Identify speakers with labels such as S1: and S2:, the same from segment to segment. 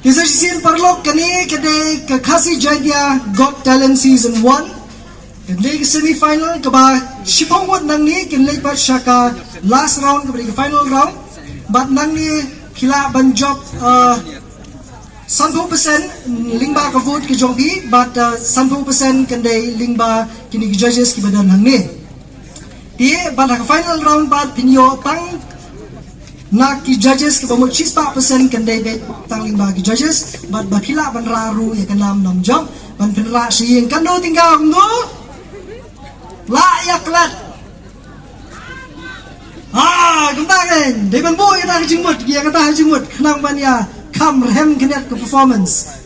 S1: Kisah sisir perlok kini kedai ke Khasi Jaintia Got Talent Season 1. Kedai ke semifinal keba Shipong wat nang ni kedai bat syaka last round kedai ke final round. Bat nang ni kila banjok 100% lingba ke vote ke jongpi, but 100% kedai lingba kini ke judges ke badan nang ni. Dia pada final round bat pinyo tang nak ki judges ke bamu 4% kendai bet tang lingba ki judges bat bakila ban raru ya kenam nam jam ban penra siyeng kan do tinggal no la ya klat kembang de ban boy kata jimut dia kata jimut kenang ban ya kam rem kenet ke performance.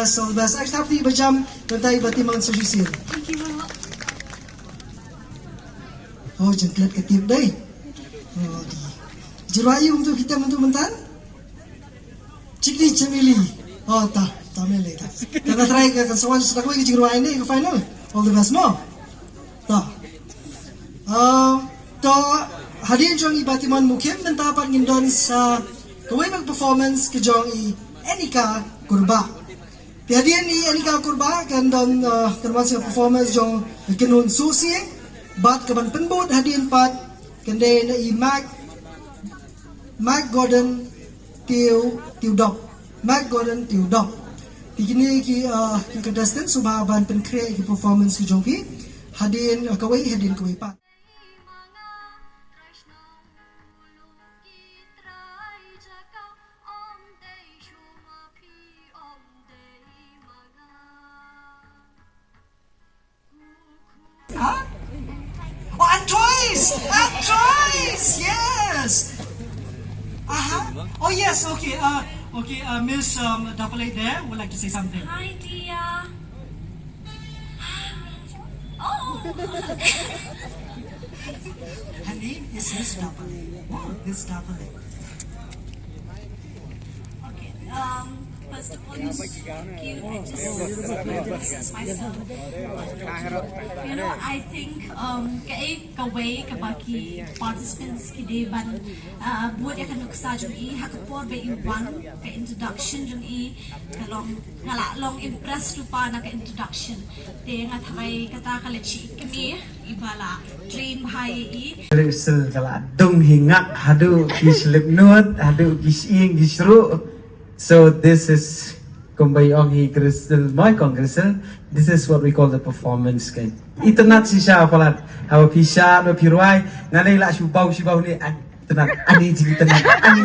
S1: All the best. Next up di bajam bentai batiman sujisir.
S2: Thank you, Mama.
S1: Oh, jengklet ketip deh. Oh, di. Jirai untuk kita untuk mentan. Cikli cemili. Oh, tak mele tak. Kita try ke kawan sudah kau ke jirai ini ke final. All the best no. Tak. To hadirin jong i batiman mukim mentapat ngindon sa kawai performance ke jong i Enika Kurba. Hadirin ni Enika Kurba kan don kermasih performance jong kenun susi bat kaban penbut hadirin pat kende na i Mac Gordon tiu dok Mac Gordon tiu dok tikini ki contestant subaban pen create ki performance ki jong ki hadirin kawai pat. Huh? Oh, and twice! Yes! Oh, yes, okay. Miss Double A there would like to say something.
S2: Hi, Dia. Oh!
S1: Her name is Miss Double. Wow, Miss Double.
S2: Okay. First of all, thank you. I just introduce myself. I think kaway kabaki participants kideban buat akan nuksa jui hakapor be one ka introduction jui kalong impress rupa na ka introduction te ngathay kata kalechi kami ibala train bhai
S3: Crystal kala dong hingak hadu kislip nuat hadu kising kisru. So this is kumbay ong hi Crystal my Crystal. This is what we call the performance kan. Iternat si siya palat. Hawa pisha no piruai nganay la sibaw ni tenat ani jili tenat ani.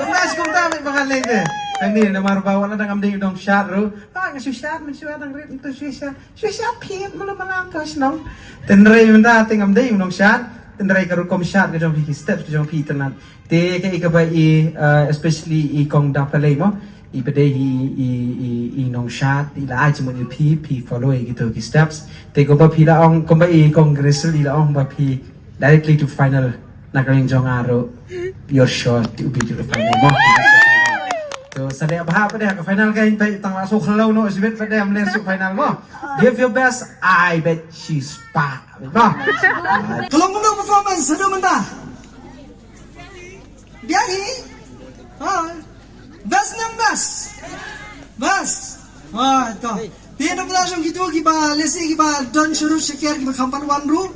S3: Tumas kung tama mga lenge. Ang ni na marbawa na dang amding dong shot ro. Ngasu shot man siya dang rit to siya. Siya pip mo naman kas no. Tenray man dating amding dong shot. Tenray karu kom shot ke jong pi steps ke jong pi tenat. Te ke ikabai especially I kong dapalay mo. I bede I nong shot I la ai chmo ni pi follow gitu ki steps. Te ko ba pi la ong kom ba I kong Crystal I la ong ba pi directly to final nagaling jong aro your shot to be to the final mo. So sa dia bahap dia ke final kain tai tang masuk hello no sibet pada am masuk final mo. Give your best. I bet she's pa. Ba.
S1: Kalong mo performance ano man ta? Biyahi. Best ng best. Best. Ito. Piano mo na siyang gitu kiba lesi kiba don shuru shakir kiba kampan wanru.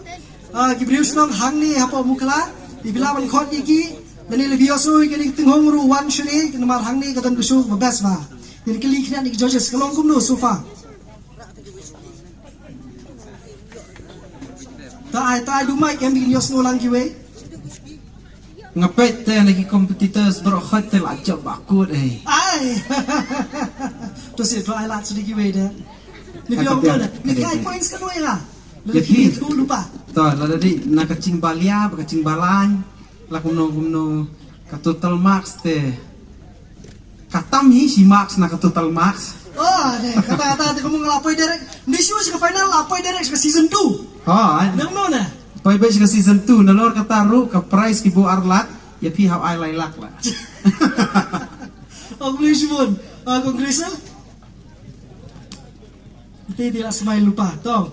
S1: Gibrius nong hangni hapo mukla. Ibilawan khot iki. Dani lebih osu kini tinghong ru wan shuri kini mar hangni katan kusuk best ba. Jadi kali kena ni judges kalong kumno sofa. Tai dumai yang bikin yos nulang kiwe.
S3: Ngapet teh lagi competitors berokhat tel ajab bakut
S1: Ai. Tu si tu ai lat sedikit kiwe deh. Ni biar betul deh. Ni kai points kan wei lah. Lebih itu lupa.
S3: To la tadi nak kacing balia, kacing balai. La kumno ka total marks teh. Katam hi si marks na ka total marks.
S1: Oh, deh kata-kata tu kamu ngelapai direct. Ni show ke final lapai direct ke season 2. Nang mana?
S3: Pai bai ke season 2 nalor kata ru ka prize ki bo arlat ya pi how I lailak lah.
S1: Aku boleh sebut. Aku Crystal. Tidak semai lupa. Tong.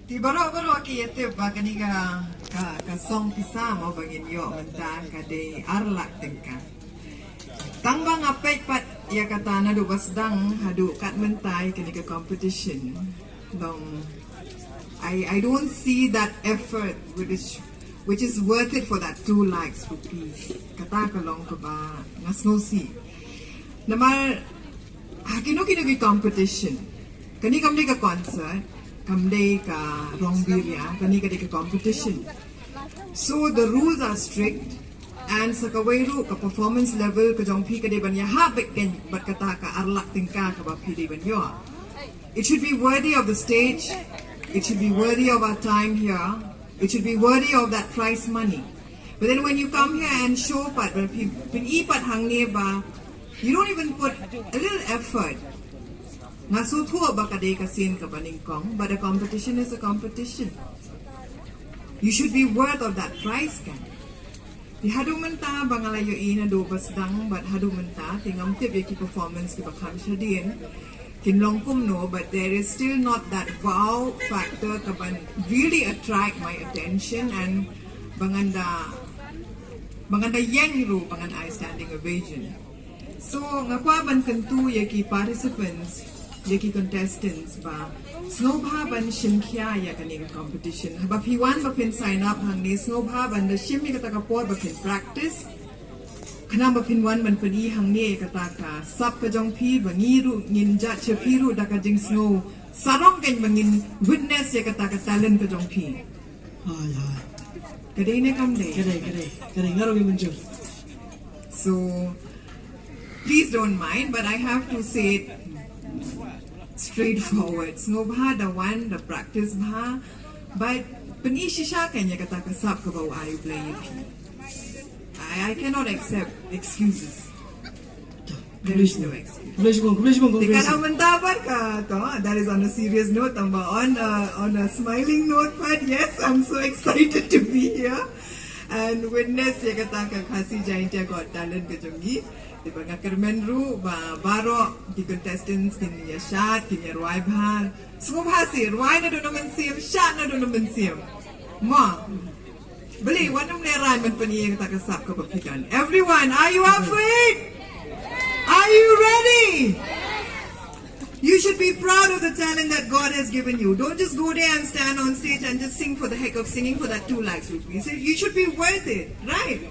S4: Ti baru aki yete bagani ka song pisa mo bagin yo menta ka de arlak tengka. Tangbang apek pat ya kata na do basdang hadu kat mentai kini ke competition. Dong I don't see that effort which is worth it for that 2 likes rupees. Kata kalong ko ba ngasnosi. Namar hakino kini competition. Kani kamde ka concert, kamde ka rongbirya, kani ka competition. So the rules are strict and sa kawairu ka performance level ka jong pi ka de banya ha bekken bat kata ka arlak tingka ka ba pi de banyo. It should be worthy of the stage. It should be worthy of our time here. It should be worthy of that prize money. But then when you come here and show pat, pin ipat hang ba, you don't even put a little effort. Ngasu thua ba kade kasin ka baningkong, but a competition is a competition. You should be worth of that prize kan. Di hadu menta bangalayo ina do basdang, but hadu menta tingam tip yaki performance ki bakam shadin. Kinlongkum no, but there is still not that wow factor kaban really attract my attention and banganda yang ru bangan I standing ovation. So ngakwa ban kantu yaki participants yaki contestants ba snowbha ban shimkhya ya kaning competition ba piwan ba pin sign up hang ni snowbha ban the shimmi kata kapor ba pin practice. Kenapa pinwan man peni hang ni kata ka sap ka jong pi bangiru ninja chepiru da ka jing snow sarong kan bangin witness ya kata ka talent ka jong pi.
S1: Ay.
S4: Kadai ne kam de.
S1: Kadai ngaro gi muncul.
S4: So please don't mind, but I have to say it straightforward. Snow bha the one the practice bha, but peni shisha kan ya kata ka sap ka bau ayu play pi. I cannot accept excuses. There is no excuse.
S1: Congratulations.
S4: Tikana mendapat ka to. That is on a serious note. On a smiling note, but yes, I'm so excited to be here and witness ya kata ka Khasi Jaintia Got talent ke jongi. Di banga kermen ru ba baro di contestants kini ya shat kini ya ruai bhar. Semua bahasi ruai na dono mensiam shat na dono mensiam. Ma. Beli wanam ne rai men pani kata ka sap ka bapikan. Everyone, are you up for it? Are you ready? You should be proud of the talent that God has given you. Don't just go there and stand on stage and just sing for the heck of singing for that 2 lakhs rupees. You should be worth it, right?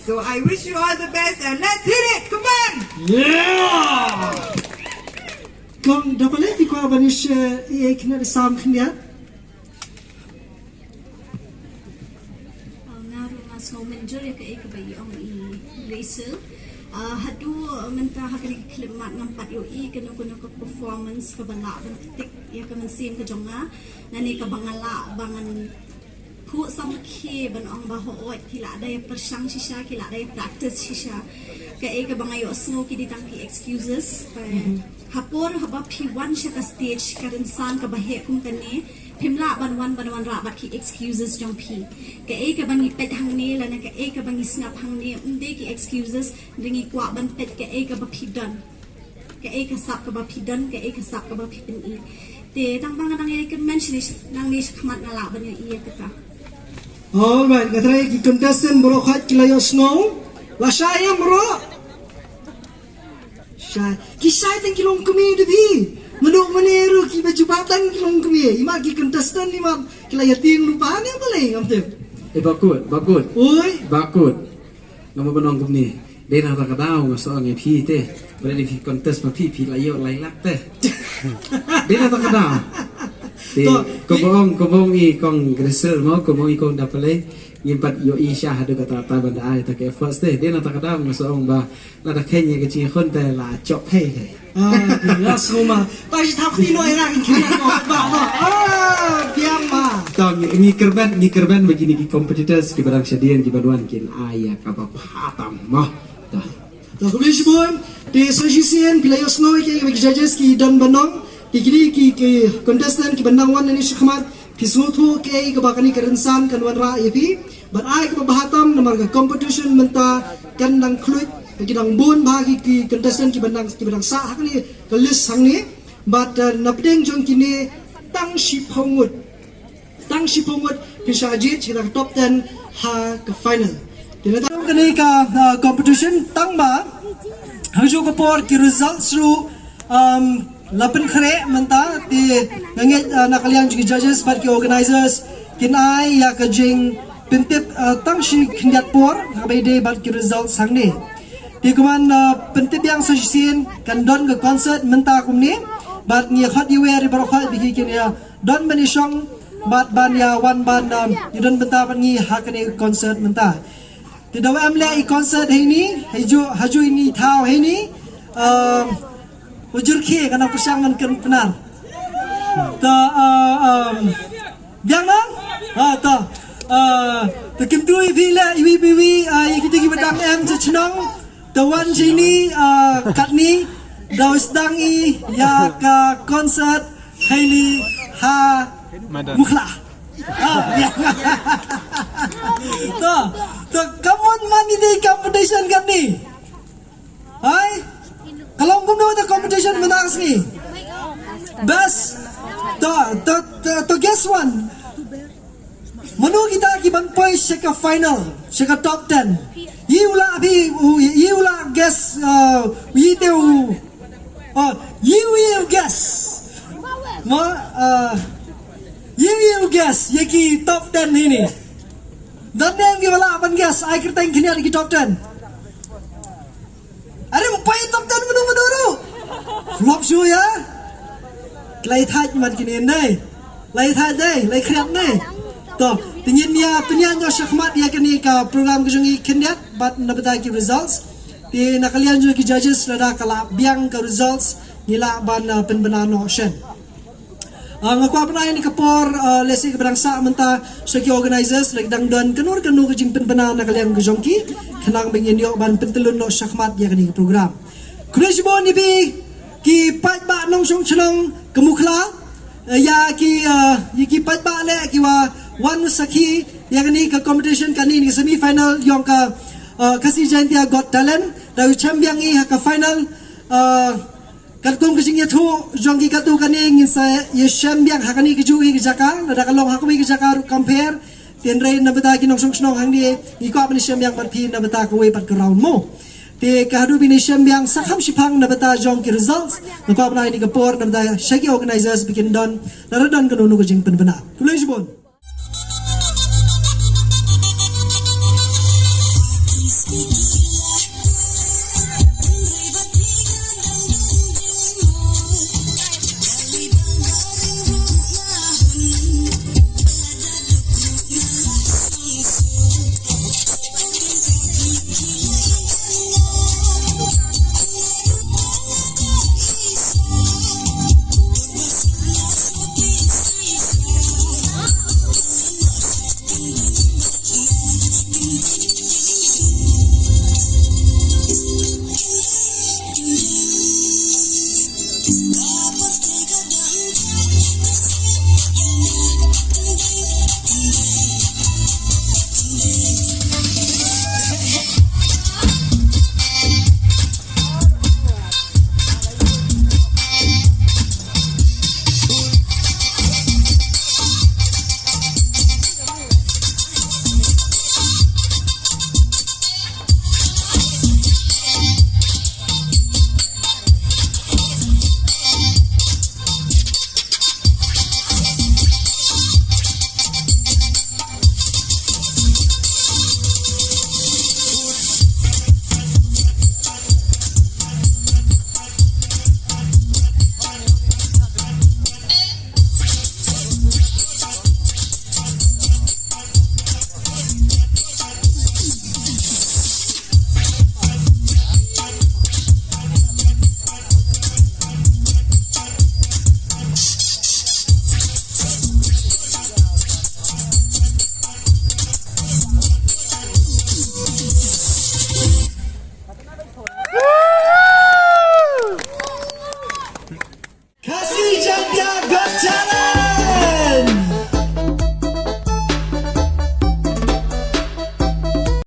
S4: So I wish you all the best and let's hit it! Come on!
S1: Yeah! Kung dapat ko abanish kena sam kena.
S2: Ngaru mas ko menjur ya ke bayi ong racer. Hadu menta hakani klimat ngampat yo kena ke performance ke bala bentik ya ke mensim ke jonga nani ke bangala bangan pu sam ke ban ong ba ho kila ada ya persang shisha kila ada ya practice shisha ke bangayo snow ki ditangki excuses hapor haba p1 sha ka stage ka insan ka bahe kum kane Pimla ban wan rabat ki excuses jong pi ke bangi pet hang ne lana ke bangi snap hang ne unde ki excuses ringi kwa ban pet ke ba pi dan ke sap ka ba pi dan ke sap ka ba pi pin I te tang bang nang ke mention nang ni khmat na la ban I ka
S1: Alright, katanya ki contestant bro khat kilayo snow. La saya bro. Syai. Kisah teng kilong kami debi. Menuk meneru ki bajubatan kilong kami. Ima ki contestant ni mak kilaya ting lupa ni boleh ngamtem.
S3: Bakut.
S1: Oi.
S3: Bakut. Nama benong kum ni. Dia nak tak tahu masuk angin pi teh. Boleh di kontes ma pi layo lailak teh. Dia nak tak tahu. Kobong I kong gresel mau kobong I kong dapale yimpat yo isha hadu kata ta banda ai ta ke first day dia nak tak tahu masuk ong ba la ta kenya ke chi khon te la chop hey ke
S1: Ya semua. Pagi tak tino era kena ba. Biang ma.
S3: Tong ni kerban begini ki competitors ki barang sedian ki baduan kin aya ka ba hatam mah dah.
S1: Tak boleh sebut. Di suggestion bila yo snow ki judges ki dan banong ki contestant ki bandang wan ni shikmat pisuthu ke bakani kerensan kan wan ra yapi but ai ke bahatam namar competition menta kan dang kluit ki dang bun bagi ki contestant ki bandang sa hakni ke list hang ni but napdeng jong kini tang shipongut pisajit ki dang top 10 ha ke final dina tang kani ka competition tang ba haju ko por ki results ru Lapan kere menta di ngangit nakalian juga judges bat ki organizers kinai ya kajing pentip tangshi kindat por habai de bat ki result sang ni di kuman pentip yang sosisin kan don ke concert menta kum ni bat ni khat iwe ri barokhat bigi kin ya don bani song bat ban ya wan ban ni don menta bat ni hakani concert menta di dawa amle I concert ini haju ini thau ini ujur ke kana persangan kan penar ta biang nang ta kim tui vila iwi kita ki badang em chnong the one jini kat ni daus dang I ya ka concert haili ha mukhla ta come on man ini competition kan ni hai kalau kamu ada competition menang ni, best, to guess one. Manu kita ki banpoy seka final, seka top 10. You la guess, you guess. You guess, yaki top 10 ini. Dan yang ki wala apan guess, I kira yang kini ada ki top 10. Ada upaya top 10 menuru. Flop show ya. Lai thai man kini nei. Lai thai dei, lai kriat nei. To, tingin ya penyan jo syakmat ya kini ka program kejungi kendiat bat nabatai ki results. Ti nakalian jo ki judges rada kala biang ka results nila ban penbenano shen. Ngakwa pernah ini kapor lesi ke berangsa menta segi organizers lagi dang don kenur kejing penbena nakalian kejongki kenang bengin yok ban pentelun no syakmat ya kini program. Kulejbon ni bi ki pat ba nong song chlong kemukla ya ki pat ba le ki wa wan sakhi ya ni ka competition kan ni semi final yong ka Khasi Jaintia Got talent da champion i ka final kalkong kising ya thu jong ki katu kan ni sa ye champion ha kan ni ki ju i ki jaka da ka long ha ko ki jaka compare tiền rây nằm ta khi nông sông sông hàng đi đi qua bên xem yang bát phi nằm ta có way bát ground mo thì cả hai bên xem yang sắc ham sipang nằm ta jong ki results nằm qua bên này đi cái port nằm ta shaki organizers bikin don đã don cái nô cái jing pen bena tulis bon